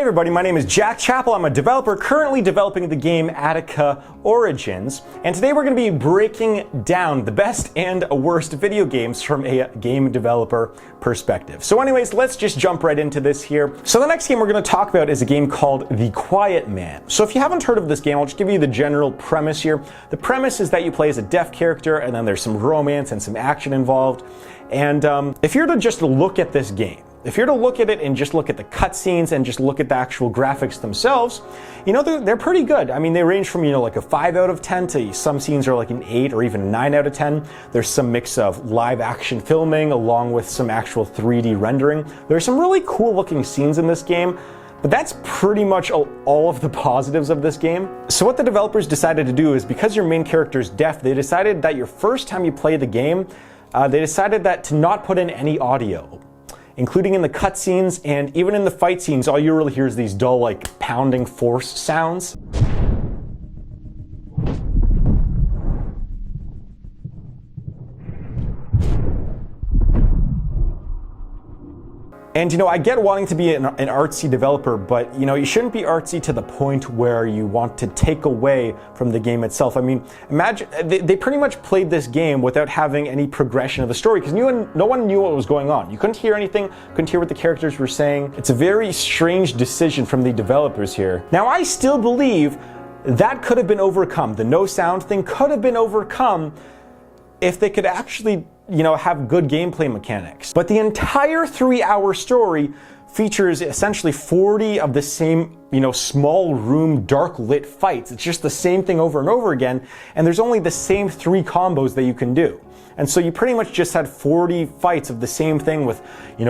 Hey everybody, my name is Jack Chappell. I'm a developer currently developing the game Attika Origins, and today we're going to be breaking down the best and worst video games from a game developer perspective. So anyways, let's just jump right into this here. So the next game we're going to talk about is a game called The Quiet Man. So if you haven't heard of this game, I'll just give you the general premise here. The premise is that you play as a deaf character, and then there's some romance and some action involved. And if you're to just look at this game, if you're to look at it and just look at the cutscenes and just look at the actual graphics themselves, you know, they're pretty good. I mean, they range from, like a 5 out of 10 to some scenes are like an 8 or even a 9 out of 10. There's some mix of live action filming along with some actual 3D rendering. There's some really cool looking scenes in this game, but that's pretty much all of the positives of this game. So what the developers decided to do is, because your main character is deaf, they decided that your first time you play the game, they decided that to not put in any audio, including in the cutscenes and even in the fight scenes. All you really hear is these dull, like, pounding force sounds. And I get wanting to be an artsy developer, but you shouldn't be artsy to the point where you want to take away from the game itself. I mean, imagine they pretty much played this game without having any progression of the story, because no one knew what was going on. You couldn't hear anything, couldn't hear what the characters were saying. It's a very strange decision from the developers here. Now, I still believe that could have been overcome. The no sound thing could have been overcome if they could actually have good gameplay mechanics. But the entire 3-hour story features essentially 40 of the same, small room, dark lit fights. It's just the same thing over and over again, and there's only the same 3 combos that you can do. And so you pretty much just had 40 fights of the same thing with,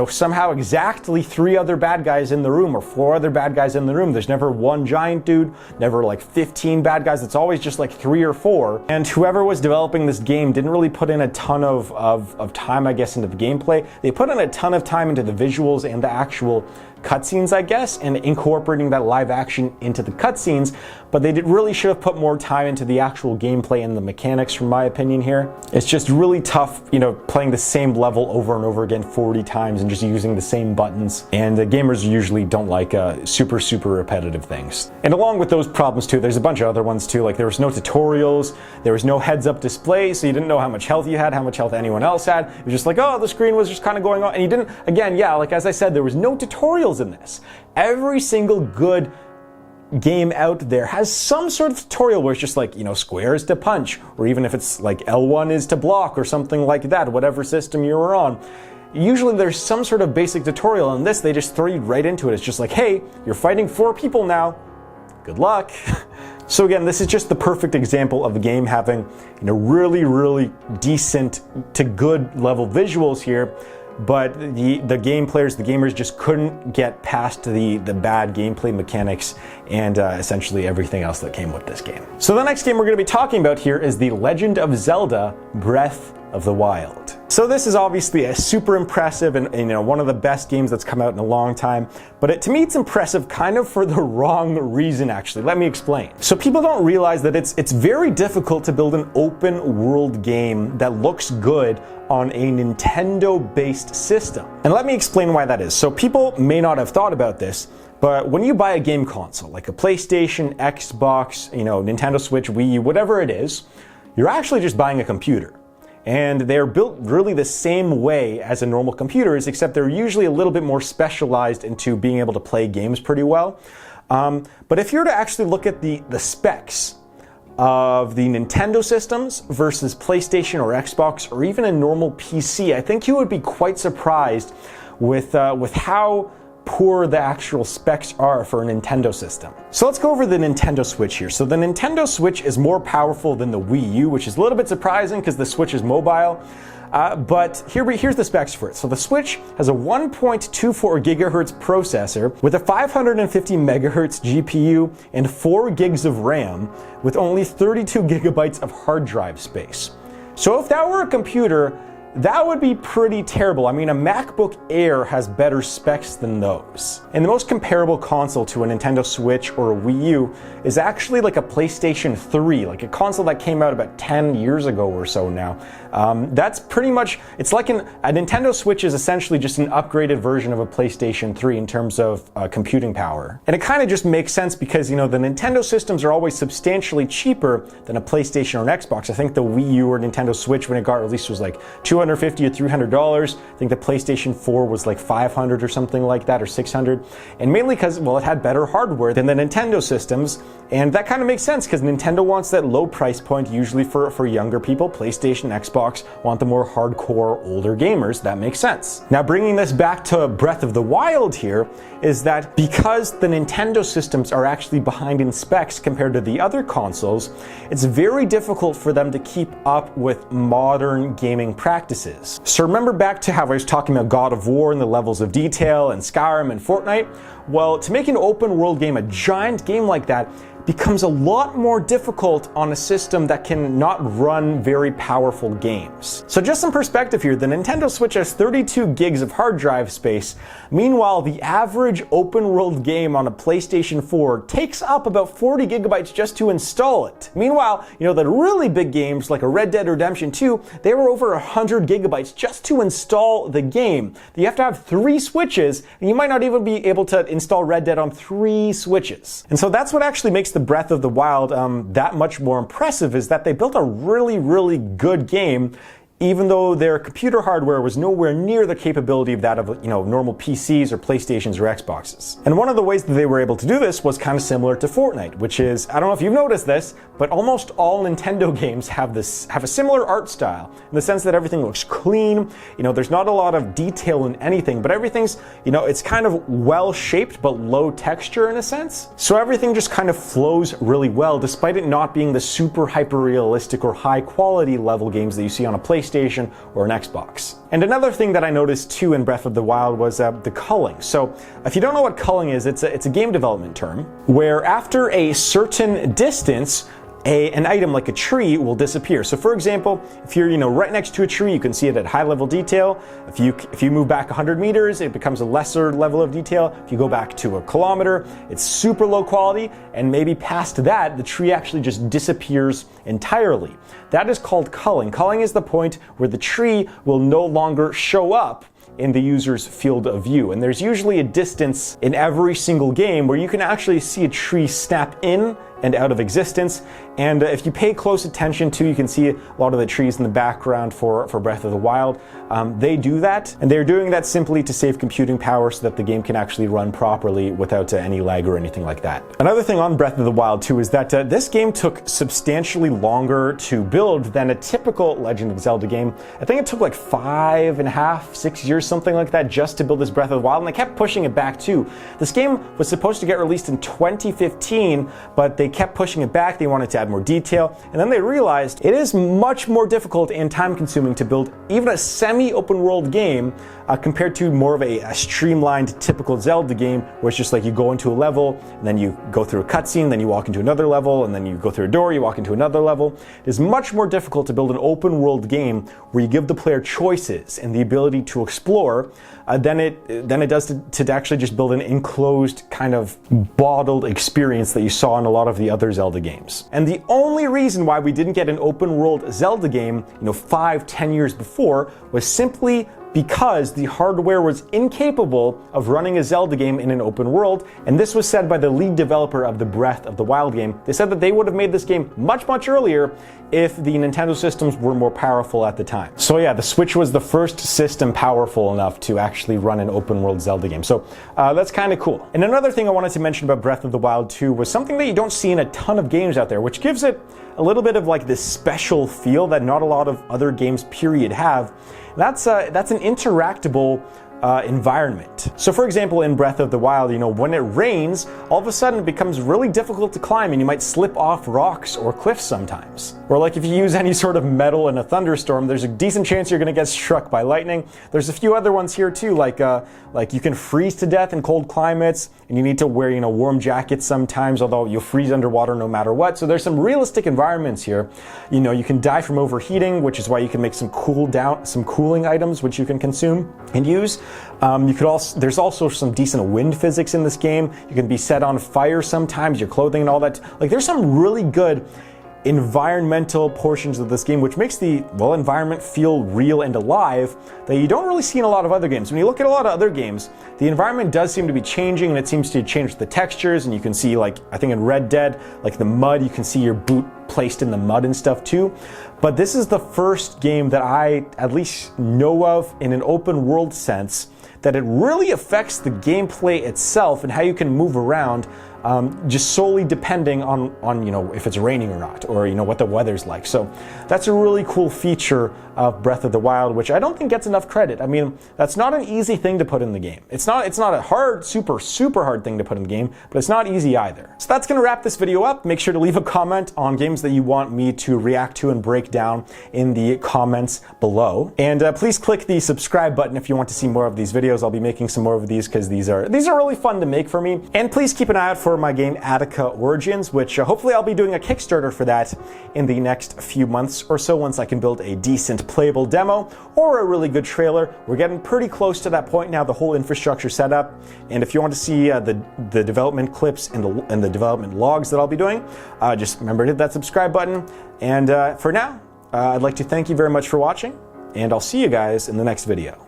somehow exactly 3 other bad guys in the room or 4 other bad guys in the room. There's never one giant dude, never like 15 bad guys. It's always just like 3 or 4. And whoever was developing this game didn't really put in a ton of time, I guess, into the gameplay. They put in a ton of time into the visuals and the actual cutscenes, I guess, and incorporating that live action into the cutscenes, but they really should have put more time into the actual gameplay and the mechanics, from my opinion here. It's just really tough, playing the same level over and over again 40 times and just using the same buttons, and the gamers usually don't like super repetitive things. And along with those problems too, there's a bunch of other ones too, like there was no tutorials, there was no heads-up display, so you didn't know how much health you had, how much health anyone else had. It was just like, oh, the screen was just kind of going on, and you didn't, again, yeah, like as I said, there was no tutorials in this. Every single good game out there has some sort of tutorial where it's just like, square is to punch, or even if it's like L1 is to block or something like that, whatever system you were on. Usually there's some sort of basic tutorial. In this, they just throw you right into it. It's just like, hey, you're fighting 4 people now. Good luck. So again, this is just the perfect example of the game having, really decent to good level visuals here, but the gamers just couldn't get past the bad gameplay mechanics and essentially everything else that came with this game. So the next game we're going to be talking about here is The Legend of Zelda: Breath of the Wild. So this is obviously a super impressive and one of the best games that's come out in a long time, but to me it's impressive kind of for the wrong reason, actually. Let me explain. So people don't realize that it's very difficult to build an open world game that looks good on a Nintendo-based system. And let me explain why that is. So people may not have thought about this, but when you buy a game console, like a PlayStation, Xbox, Nintendo Switch, Wii U, whatever it is, you're actually just buying a computer. And they're built really the same way as a normal computer is, except they're usually a little bit more specialized into being able to play games pretty well. But if you were to actually look at the specs of the Nintendo systems versus PlayStation or Xbox or even a normal PC, I think you would be quite surprised with how poor the actual specs are for a Nintendo system. So let's go over the Nintendo Switch here. So the Nintendo Switch is more powerful than the Wii U, which is a little bit surprising because the Switch is mobile. But here's the specs for it. So the Switch has a 1.24 gigahertz processor with a 550 megahertz GPU and 4 gigs of RAM with only 32 gigabytes of hard drive space. So if that were a computer, that would be pretty terrible. I mean, a MacBook Air has better specs than those. And the most comparable console to a Nintendo Switch or a Wii U is actually like a PlayStation 3, like a console that came out about 10 years ago or so now. That's pretty much, it's like a Nintendo Switch is essentially just an upgraded version of a PlayStation 3 in terms of computing power. And it kind of just makes sense because, you know, the Nintendo systems are always substantially cheaper than a PlayStation or an Xbox. I think the Wii U or Nintendo Switch, when it got released, was like $250 or $300. I think the PlayStation 4 was like $500 or something like that, or $600. And mainly because, well, it had better hardware than the Nintendo systems. And that kind of makes sense because Nintendo wants that low price point, usually for younger people. PlayStation, Xbox want the more hardcore, older gamers. That makes sense. Now, bringing this back to Breath of the Wild here is that because the Nintendo systems are actually behind in specs compared to the other consoles, it's very difficult for them to keep up with modern gaming practices. So remember back to how I was talking about God of War and the levels of detail and Skyrim and Fortnite? Well, to make an open world game, a giant game like that, becomes a lot more difficult on a system that can not run very powerful games. So just some perspective here, the Nintendo Switch has 32 gigs of hard drive space. Meanwhile, the average open world game on a PlayStation 4 takes up about 40 gigabytes just to install it. Meanwhile, you know, the really big games like a Red Dead Redemption 2, they were over 100 gigabytes just to install the game. You have to have 3 Switches, and you might not even be able to install Red Dead on 3 Switches. And so that's what actually makes the Breath of the Wild that much more impressive, is that they built a really good game, even though their computer hardware was nowhere near the capability of that of, you know, normal PCs or PlayStations or Xboxes. And one of the ways that they were able to do this was kind of similar to Fortnite, which is, I don't know if you've noticed this, but almost all Nintendo games have a similar art style, in the sense that everything looks clean. You know, there's not a lot of detail in anything, but everything's, you know, it's kind of well shaped but low texture in a sense. So everything just kind of flows really well, despite it not being the super hyper realistic or high quality level games that you see on a PlayStation or an Xbox. And another thing that I noticed too in Breath of the Wild was the culling. So if you don't know what culling is, it's a game development term where after a certain distance, an item like a tree will disappear. So for example, if you're, you know, right next to a tree, you can see it at high level detail. If you move back 100 meters, it becomes a lesser level of detail. If you go back to a kilometer, it's super low quality, and maybe past that, the tree actually just disappears entirely. That is called culling. Culling is the point where the tree will no longer show up in the user's field of view. And there's usually a distance in every single game where you can actually see a tree snap in and out of existence. And if you pay close attention to, you can see a lot of the trees in the background for Breath of the Wild. They do that, and they're doing that simply to save computing power so that the game can actually run properly without any lag or anything like that. Another thing on Breath of the Wild too is that this game took substantially longer to build than a typical Legend of Zelda game. I think it took like 5.5, 6 years, something like that, just to build this Breath of the Wild, and they kept pushing it back too. This game was supposed to get released in 2015, but they kept pushing it back. They wanted to add more detail, and then they realized it is much more difficult and time consuming to build even a semi-open world game compared to more of a streamlined typical Zelda game, where it's just like you go into a level, and then you go through a cutscene, then you walk into another level, and then you go through a door, you walk into another level. It is much more difficult to build an open world game where you give the player choices and the ability to explore than it does to actually just build an enclosed kind of bottled experience that you saw in a lot of the other Zelda games. And the only reason why we didn't get an open world Zelda game, 5-10 years before, was simply because the hardware was incapable of running a Zelda game in an open world, and this was said by the lead developer of the Breath of the Wild game. They said that they would have made this game much earlier if the Nintendo systems were more powerful at the time. So yeah, the Switch was the first system powerful enough to actually run an open world Zelda game. So that's kind of cool. And another thing I wanted to mention about Breath of the Wild 2 was something that you don't see in a ton of games out there, which gives it a little bit of like this special feel that not a lot of other games period have. That's an interactable environment. So for example, in Breath of the Wild, when it rains, all of a sudden it becomes really difficult to climb and you might slip off rocks or cliffs sometimes. Or like if you use any sort of metal in a thunderstorm, there's a decent chance you're going to get struck by lightning. There's a few other ones here too, like you can freeze to death in cold climates and you need to wear, warm jackets sometimes, although you'll freeze underwater no matter what. So there's some realistic environments here. You can die from overheating, which is why you can make some cooling items which you can consume and use. There's also some decent wind physics in this game. You can be set on fire sometimes, your clothing and all that. Like there's some really good environmental portions of this game which makes the environment feel real and alive that you don't really see in a lot of other games. When you look at a lot of other games, the environment does seem to be changing and it seems to change the textures, and you can see, like I think in Red Dead, like the mud, you can see your boot placed in the mud and stuff too. But this is the first game that I at least know of in an open world sense that it really affects the gameplay itself and how you can move around, just solely depending on if it's raining or not, or what the weather's like. So that's a really cool feature of Breath of the Wild, which I don't think gets enough credit. I mean, that's not an easy thing to put in the game. It's not a hard, super hard thing to put in the game, but it's not easy either. So that's gonna wrap this video up. Make sure to leave a comment on games that you want me to react to and break down in the comments below. And please click the subscribe button if you want to see more of these videos. I'll be making some more of these because these are really fun to make for me. And please keep an eye out for my game Attika Origins, which hopefully I'll be doing a Kickstarter for that in the next few months or so once I can build a decent playable demo or a really good trailer. We're getting pretty close to that point now, the whole infrastructure set up. And if you want to see the development clips and the development logs that I'll be doing, just remember to hit that subscribe button. And for now, I'd like to thank you very much for watching, and I'll see you guys in the next video.